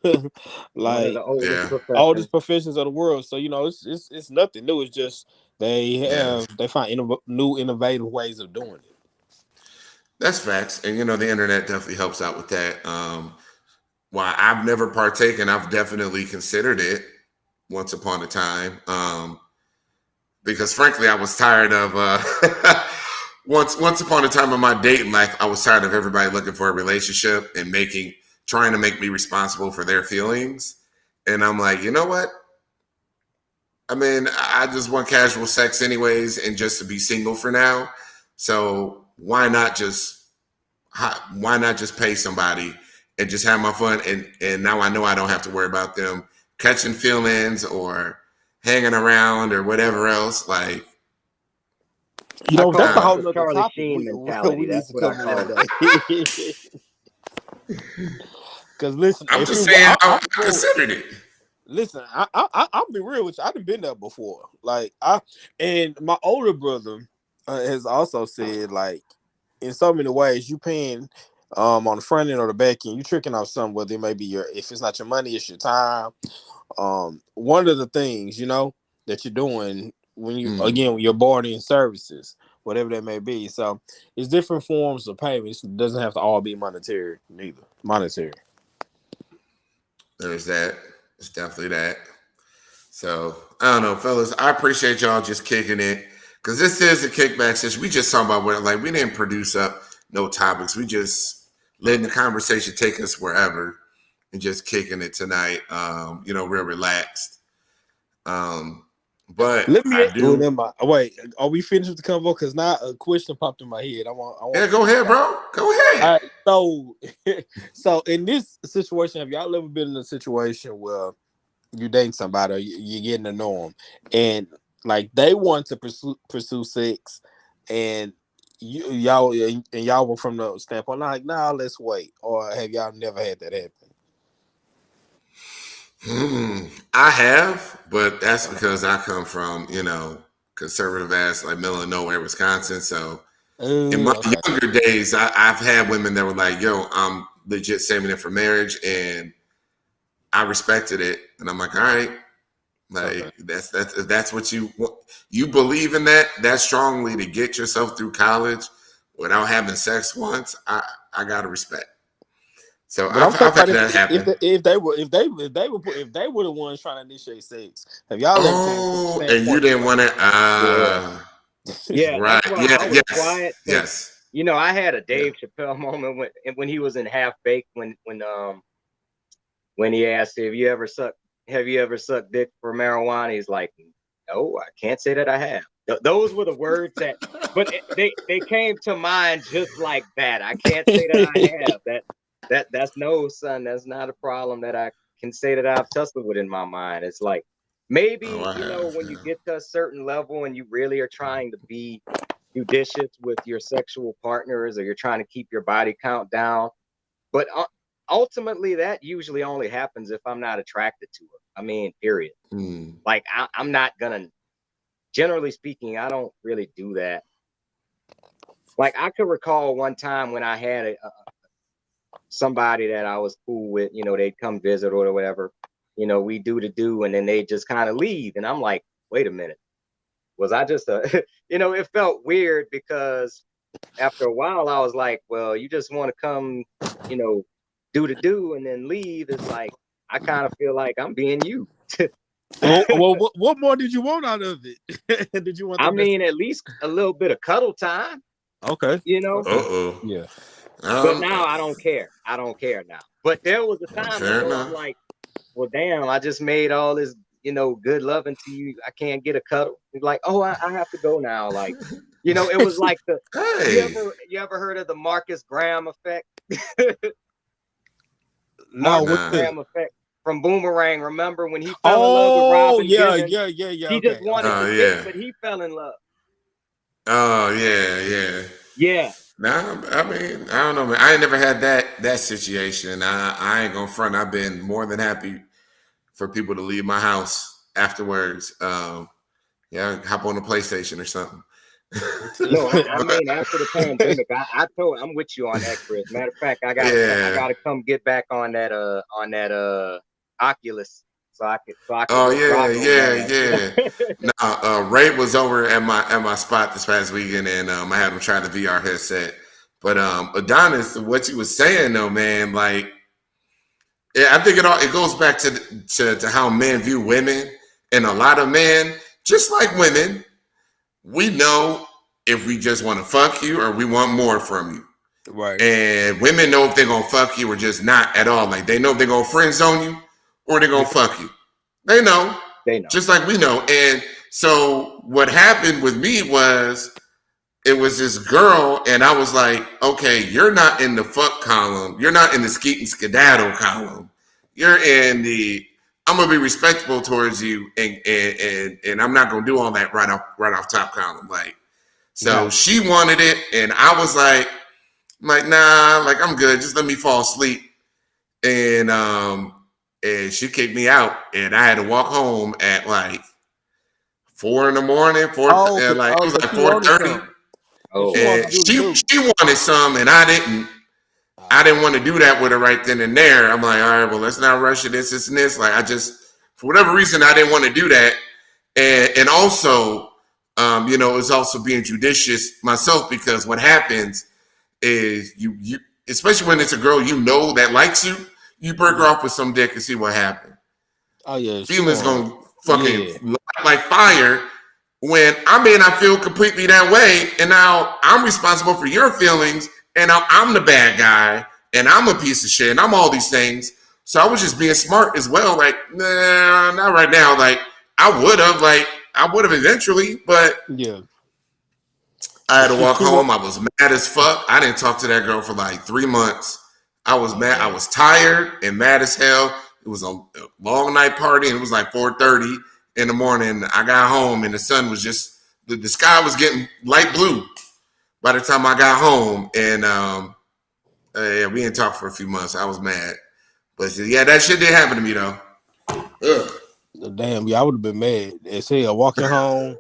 one of like the oldest Yeah, professions. oldest professions of the world. So it's nothing new. It's just yeah, they find new innovative ways of doing it. that's facts. And the internet definitely helps out with that. While I've never partaken, I've definitely considered it once upon a time. Because frankly, I was tired of once upon a time in my dating life, I was tired of everybody looking for a relationship and trying to make me responsible for their feelings. And I'm like, you know what? I mean, I just want casual sex anyways, and just to be single for now. So why not just pay somebody and just have my fun? And now I know I don't have to worry about them catching feelings or hanging around or whatever else. Like, I That's call a that whole the nother Charlie topic Sheen we mentality. need That's to what I cover one call it. day. Because listen, I'm if just you, saying I'm I for it. considered it. Listen, I'll be real with you. I've been there before. Like and my older brother has also said, like, in so many ways, you paying on the front end or the back end, you tricking off something. Whether it may be if it's not your money, it's your time. One of the things that you're doing when you're bartering services, whatever that may be. So it's different forms of payments. It doesn't have to all be monetary, neither. Monetary. There's that. It's definitely that. So I don't know, fellas. I appreciate y'all just kicking it, because this is a kickback session. We just talking about what, like, we didn't produce up no topics. We just letting the conversation take us wherever and just kicking it tonight. Real relaxed. But let me I do. Wait, are we finished with the convo? Because now a question popped in my head. I want. Yeah, go ahead, bro. Go ahead. All right, so in this situation, have y'all ever been in a situation where you dating somebody, or you're getting to know them, and like they want to pursue sex, and y'all were from the standpoint like, nah, let's wait, or have y'all never had that happen? I have, but that's because I come from, conservative ass, like, middle of nowhere, Wisconsin. So in my younger days, I've had women that were like, yo, I'm legit saving it for marriage, and I respected it. And I'm like, all right, like, that's what you believe in that strongly to get yourself through college without having sex once. I gotta respect. So I've had that happen. If they were the ones trying to initiate sex, have y'all ever came to the standpoint? And you didn't want to? Yeah, right. That's why I was quiet. Yes. I had a Dave Chappelle moment when he was in Half Baked when he asked, have you ever sucked dick for marijuana? He's like, no, I can't say that I have. Those were the words but they came to mind just like that. I can't say that I have. That's no, son. That's not a problem that I can say that I've tussled with in my mind. It's like, maybe, when you get to a certain level and you really are trying to be judicious with your sexual partners, or you're trying to keep your body count down. But ultimately, that usually only happens if I'm not attracted to her. I mean, period. Like, I'm not gonna, generally speaking, I don't really do that. Like, I could recall one time when I had somebody that I was cool with, they'd come visit or whatever, we do, and then they just kind of leave. And I'm like, wait a minute. Was I just it felt weird, because after a while I was like, well, you just want to come, do and then leave. It's like, I kind of feel like I'm being you. Well, what more did you want out of it? Did you want? I mean, at least a little bit of cuddle time. Okay. Yeah. But now I don't care. I don't care now. But there was a time where I'm like, well, damn, I just made all this, good loving to you. I can't get a cuddle. He's like, oh, I have to go now. Like, it was like you ever heard of the Marcus Graham effect? No, Marcus Graham effect from Boomerang. Remember when he fell in love with Robin Givens? Yeah. He just wanted to date, but he fell in love. Oh, yeah. Yeah. Nah, I mean, I don't know, man. I ain't never had that situation. I ain't gonna front. I've been more than happy for people to leave my house afterwards. Hop on the PlayStation or something. No, I mean, after the pandemic, I'm with you on that, Chris. Matter of fact, I gotta come get back on that Oculus. So I could. Yeah. No, Ray was over at my spot this past weekend, and I had him try the VR headset. But Adonis, what you was saying though, man, like, I think it goes back to how men view women, and a lot of men, just like women, we know if we just want to fuck you or we want more from you. Right. And women know if they're gonna fuck you or just not at all. Like, they know if they're gonna friend zone you or they're gonna fuck you. They know. Just like we know. And so what happened with me was, it was this girl, and I was like, okay, you're not in the fuck column. You're not in the skeet and skedaddle column. You're in the, I'm gonna be respectful towards you, and I'm not gonna do all that right off top column. Like, so she wanted it, and I was like, nah, like, I'm good. Just let me fall asleep. And she kicked me out, and I had to walk home at like 4 a.m. It was like 4:30. And she wanted some, and I didn't want to do that with her right then and there. I'm like, all right, well, let's not rush it. This and this. Like, for whatever reason, I didn't want to do that. and also, it's also being judicious myself, because what happens is you especially when it's a girl that likes you, you break her off with some dick and see what happens. Oh yeah, Feelings gonna fucking light like fire when I may not feel completely that way, and now I'm responsible for your feelings, and now I'm the bad guy, and I'm a piece of shit, and I'm all these things. So I was just being smart as well. Like, nah, not right now. Like, I would have eventually, but yeah. I had to walk home. I was mad as fuck. I didn't talk to that girl for like 3 months. I was mad. I was tired and mad as hell. It was a long night party, and it was like 4:30 in the morning. I got home, and the sun was just the sky was getting light blue by the time I got home. And yeah, we didn't talk for a few months. I was mad, but yeah, that shit did happen to me though. Ugh. Damn, yeah, I would have been mad as hell walking home.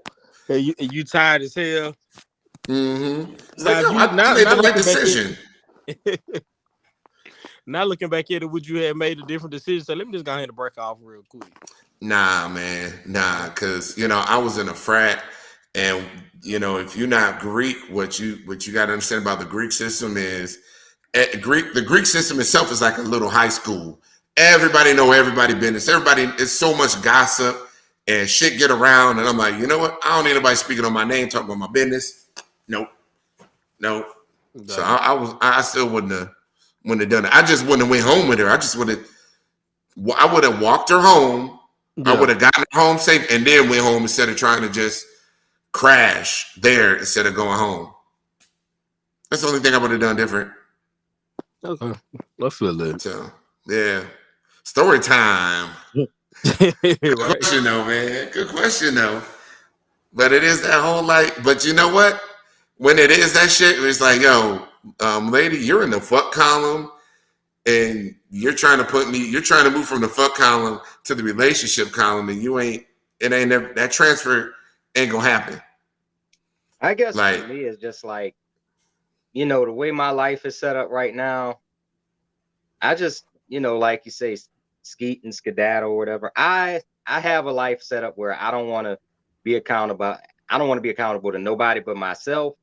Hey, you tired as hell? Mm-hmm. It's Now, like, if yo, you I made the right decision. Now looking back at it, would you have made a different decision? So let me just go ahead and break off real quick. Nah, man, nah, because I was in a frat, and if you're not Greek, what you got to understand about the Greek system is the Greek system itself is like a little high school. Everybody know everybody business. Everybody, it's so much gossip and shit get around, and I'm like, you know what? I don't need anybody speaking on my name, talking about my business. Nope. So I still wouldn't have done it. I just wouldn't have went home with her. I would have walked her home. Yeah. I would have gotten her home safe and then went home instead of trying to just crash there instead of going home. That's the only thing I would have done different. Okay, I feel that. So yeah, story time. Good question though, man. Good question though. But it is that whole but you know what? When it is that shit, it's like, yo, lady, you're in the fuck column, and you're trying to move from the fuck column to the relationship column, and that transfer ain't gonna happen. I guess for me, it's just like, the way my life is set up right now, I just, like you say, skeet and skedaddle or whatever. I have a life set up where I don't want to be accountable. I don't want to be accountable to nobody but myself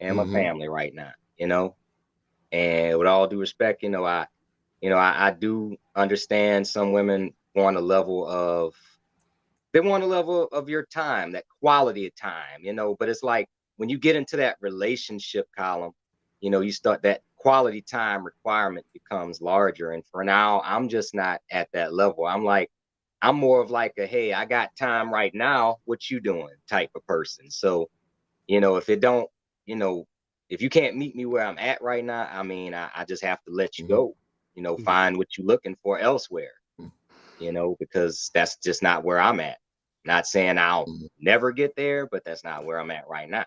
and my family right now, And with all due respect, I do understand some women want a level of your time, that quality of time, but it's like when you get into that relationship column, you start that quality time requirement becomes larger. And for now, I'm just not at that level. I'm more of like a, hey, I got time right now, what you doing type of person. So, if it don't, if you can't meet me where I'm at right now, I mean, I just have to let you go, find what you're looking for elsewhere, because that's just not where I'm at. Not saying I'll never get there, but that's not where I'm at right now.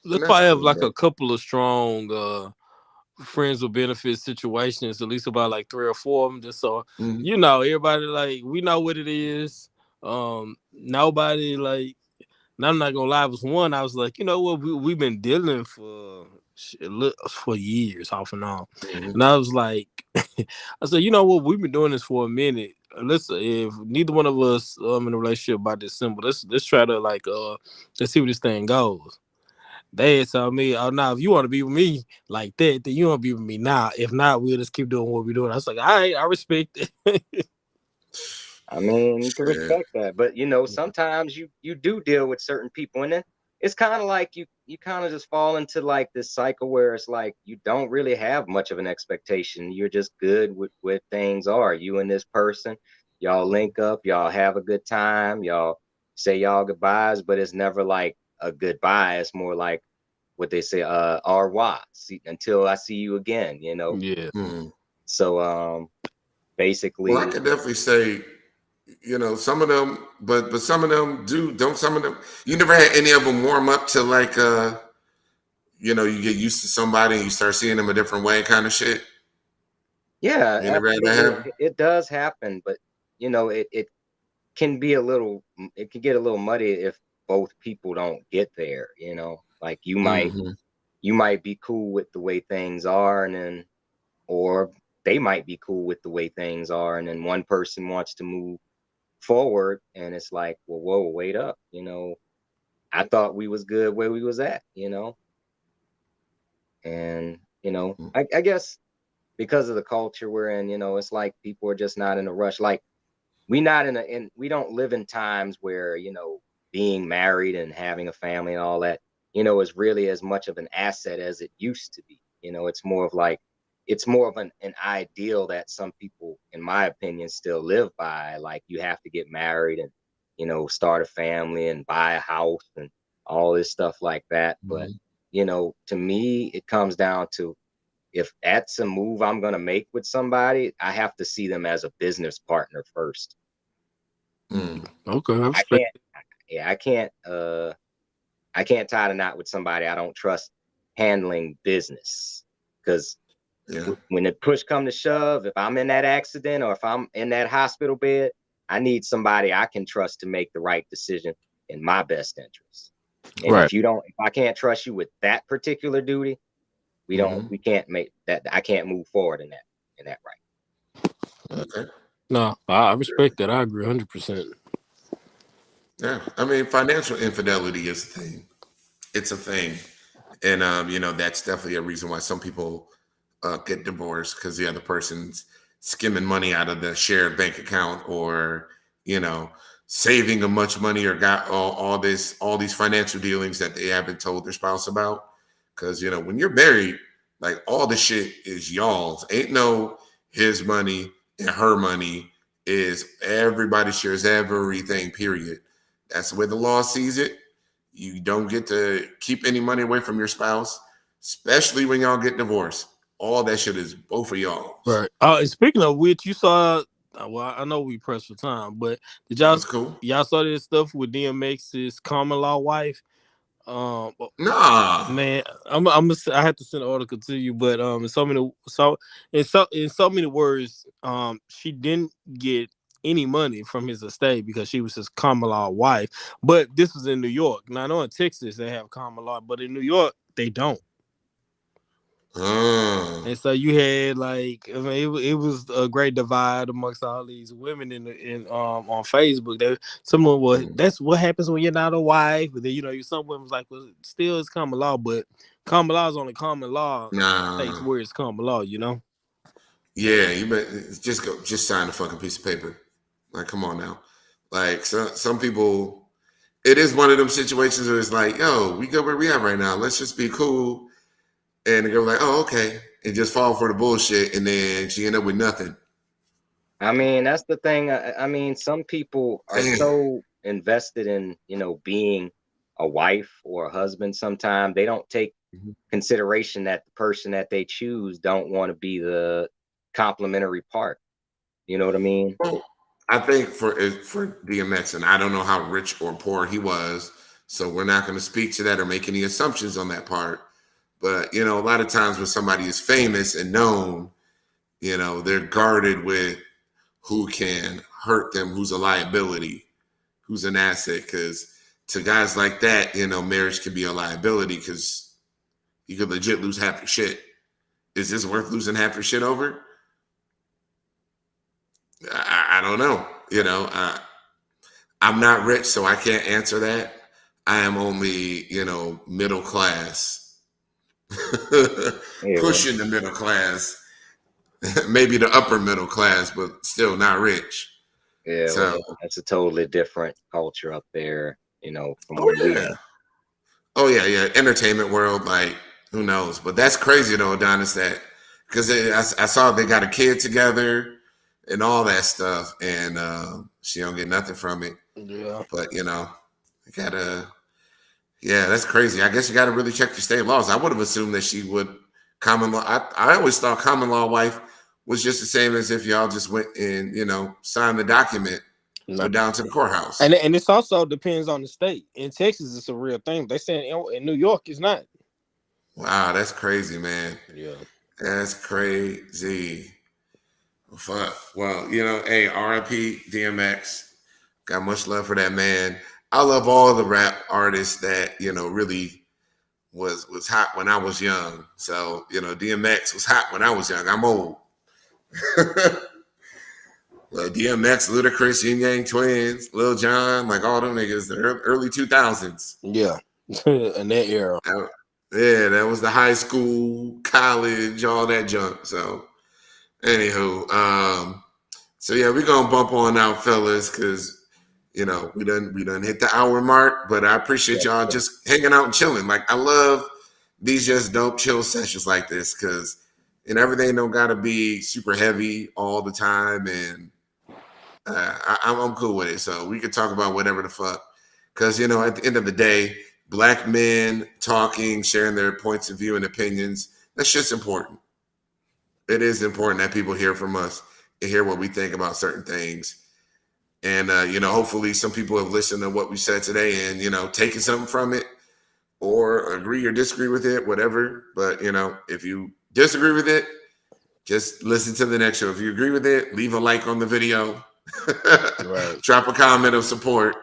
Let's probably have like a couple of strong friends with benefits situations, at least about like 3 or 4 of them, just so everybody, like, we know what it is. Nobody, like, and I'm not gonna lie, it was one I was like, you know what, we've been dealing for years off and on. And I was like, I said, you know what, we've been doing this for a minute. If neither one of us in a relationship by December, let's try to let's see where this thing goes. They had told me, oh, now if you want to be with me like that, then you want to be with me now. If not, we'll just keep doing what we're doing. I was like, all right, I respect it. I mean, you can respect that, but sometimes you do deal with certain people, and then it's kind of like you kind of just fall into like this cycle where it's like you don't really have much of an expectation. You're just good with where things are. You and this person, y'all link up, y'all have a good time, y'all say y'all goodbyes, but it's never like a goodbye. It's more like what they say, au revoir, until I see you again. Yeah. So basically, well, I could definitely say, some of them, but some of them don't some of them, you never had any of them warm up to like you get used to somebody and you start seeing them a different way kind of shit. Yeah, you never had that happen? it does happen, but it can be it can get a little muddy if both people don't get there. Like you might be cool with the way things are, and then or they might be cool with the way things are, and then one person wants to move forward, and it's like, well, whoa, wait up, you know, I thought we was good where we was at, you know. And you know, I guess because of the culture we're in, you know, it's like people are just not in a rush. Like we don't live in times where, you know, being married and having a family and all that, you know, is really as much of an asset as it used to be. You know, it's more of like, it's more of an ideal that some people, in my opinion, still live by. Like you have to get married and, you know, start a family and buy a house and all this stuff like that. But, you know, to me, it comes down to, if that's a move I'm going to make with somebody, I have to see them as a business partner first. Okay. I can't, yeah, I can't tie the knot with somebody I don't trust handling business. Because when the push come to shove, if I'm in that accident or if I'm in that hospital bed, I need somebody I can trust to make the right decision in my best interest. And if I can't trust you with that particular duty, we can't make that. I can't move forward in that right. Okay. No, I respect that. I agree 100%. Yeah, I mean, financial infidelity is a thing. It's a thing, and you know, that's definitely a reason why some people get divorced, because the other person's skimming money out of the shared bank account, or you know, saving a much money, or got all these financial dealings that they haven't told their spouse about. Because you know, when you're married, like all the shit is y'all's. Ain't no his money and her money. Is everybody shares everything, period. That's the way the law sees it. You don't get to keep any money away from your spouse, especially when y'all get divorced. All that shit is both of y'all. Right. And speaking of which, you saw. Well, I know we pressed for time, but did y'all? That's cool. Y'all saw this stuff with DMX's common law wife? Nah, man, I have to send an article to you, but in so many words, she didn't get any money from his estate because she was his common law wife. But this was in New York. Now I know in Texas they have common law, but in New York they don't. And so you had like, I mean, it was a great divide amongst all these women on Facebook. Someone was, that's what happens when you're not a wife. But then, you know, some women was like, well, still it's common law, but common law is only common law. States where it's common law, you know. Yeah, you just sign a fucking piece of paper. Like, come on now. Like some people, it is one of them situations where it's like, yo, we go where we at right now. Let's just be cool. And they go like, oh, okay. And just fall for the bullshit. And then she end up with nothing. I mean, that's the thing. I mean, some people are so invested in, you know, being a wife or a husband. Sometimes they don't take consideration that the person that they choose don't want to be the complimentary part. You know what I mean? Well, I think for DMX, and I don't know how rich or poor he was, so we're not going to speak to that or make any assumptions on that part. But, you know, a lot of times when somebody is famous and known, you know, they're guarded with who can hurt them, who's a liability, who's an asset. Because to guys like that, you know, marriage can be a liability because you could legit lose half your shit. Is this worth losing half your shit over? I don't know. You know, I'm not rich, so I can't answer that. I am only, you know, middle class. Pushing the middle class, maybe the upper middle class, but still not rich. Yeah, so well, that's a totally different culture up there, you know, from where we are. Oh yeah, entertainment world, like who knows? But that's crazy though, Adonis, that because I saw they got a kid together and all that stuff, and she don't get nothing from it. Yeah, but you know, you gotta. Yeah, that's crazy. I guess you got to really check your state laws. I would have assumed that she would common law. I always thought common law wife was just the same as if y'all just went and, you know, signed the document, go down to the courthouse. And this also depends on the state. In Texas, it's a real thing. They say in New York, it's not. Wow, that's crazy, man. Yeah, that's crazy. Fuck. Well, you know, hey, R.I.P. DMX. Got much love for that man. I love all the rap artists that, you know, really was hot when I was young. So, you know, DMX was hot when I was young. I'm old. DMX, Ludacris, Yin Yang Twins, Lil Jon, like all them niggas, the early 2000s. Yeah, in that era. Yeah, that was the high school, college, all that junk. So, anywho, so yeah, we're gonna bump on out, fellas, because we done hit the hour mark. But I appreciate y'all just hanging out and chilling. Like, I love these just dope chill sessions like this, because everything don't gotta be super heavy all the time, and I'm cool with it. So we could talk about whatever the fuck, because at the end of the day, Black men talking, sharing their points of view and opinions, that's just important. It is important that people hear from us and hear what we think about certain things. And, hopefully some people have listened to what we said today and, taken something from it, or agree or disagree with it, whatever. But, if you disagree with it, just listen to the next show. If you agree with it, leave a like on the video. Right. Drop a comment of support.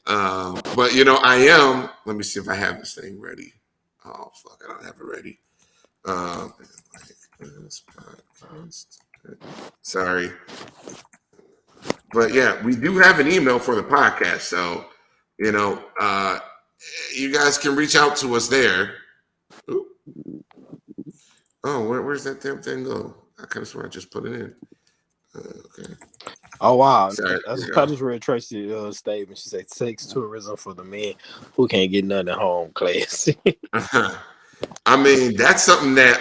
But let me see if I have this thing ready. Oh fuck, I don't have it ready. Sorry. But yeah, we do have an email for the podcast. So, you guys can reach out to us there. Ooh. Oh, where's that damn thing go? I kind of swear I just put it in. Okay. Oh wow! Sorry, I just read Tracy's statement. She said, "Sex tourism for the men who can't get nothing at home." Class. I mean, that's something that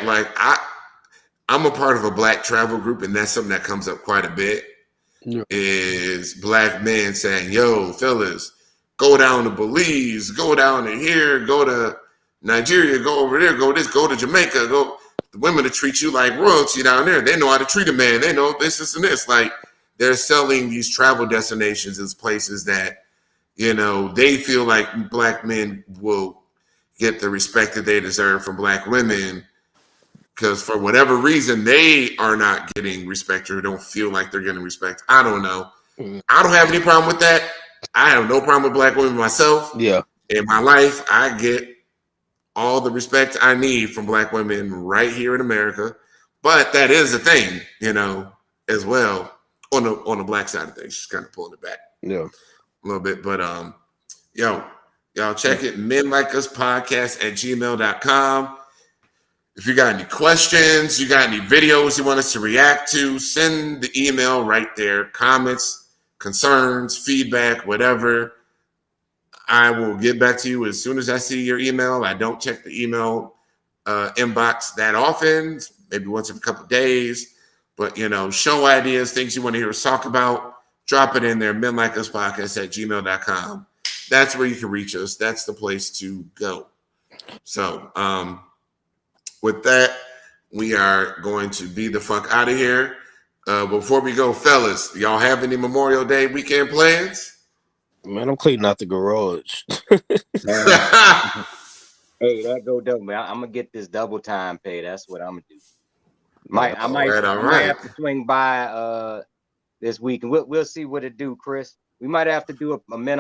I'm a part of a Black travel group, and that's something that comes up quite a bit. Yeah. Is Black men saying, "Yo, fellas, go down to Belize, go down to here, go to Nigeria, go over there, go to Jamaica, go." The women to treat you like royalty down there. They know how to treat a man. They know this, and this. Like, they're selling these travel destinations as places that, they feel like Black men will get the respect that they deserve from Black women, because for whatever reason, they are not getting respect or don't feel like they're getting respect. I don't know. I don't have any problem with that. I have no problem with Black women myself. Yeah. In my life, I get all the respect I need from Black women right here in America. But that is a thing, as well, on the Black side of things. Just kind of pulling it back. Yeah. A little bit. But y'all check it, menlikeuspodcast@gmail.com. If you got any questions, you got any videos you want us to react to, send the email right there. Comments, concerns, feedback, whatever. I will get back to you as soon as I see your email. I don't check the email inbox that often, maybe once every couple of days. But, show ideas, things you want to hear us talk about, drop it in there, menlikeuspodcast@gmail.com. That's where you can reach us. That's the place to go. So, with that, we are going to be the fuck out of here. Before we go, fellas, y'all have any Memorial Day weekend plans? Man, I'm cleaning out the garage. Hey, that go double, man. I'm gonna get this double time pay. That's what I'm gonna do. I might have to swing by this week, and we'll see what it do, Chris. We might have to do a men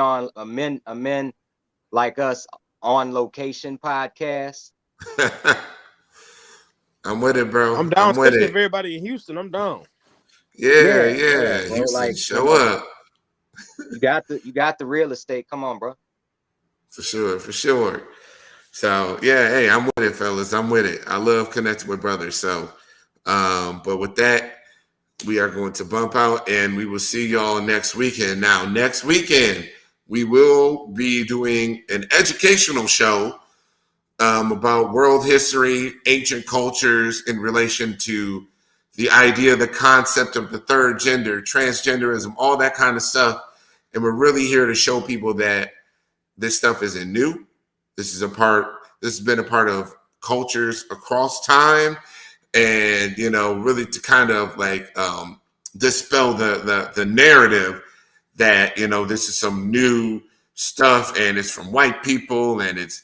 like us on location podcast. I'm with it, bro. I'm down. Especially if everybody in Houston, I'm down. Yeah. Houston, like, show up. You got the real estate. Come on, bro. For sure. So yeah, hey, I'm with it, fellas. I'm with it. I love connecting with brothers. So, but with that, we are going to bump out, and we will see y'all next weekend. Now, next weekend, we will be doing an educational show about world history, ancient cultures in relation to the idea, the concept of the third gender, transgenderism, all that kind of stuff. And we're really here to show people that this stuff isn't new. This has been a part of cultures across time, and really to kind of like dispel the narrative that this is some new stuff and it's from white people and it's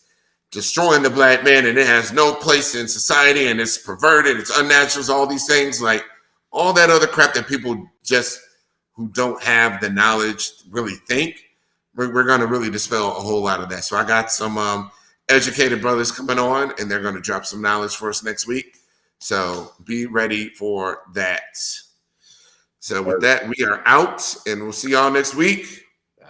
destroying the Black man and it has no place in society and it's perverted, it's unnatural, all these things, like all that other crap that people just who don't have the knowledge really think. We're going to really dispel a whole lot of that. So I got some educated brothers coming on, and they're going to drop some knowledge for us next week. So be ready for that. So with that, we are out, and we'll see y'all next week.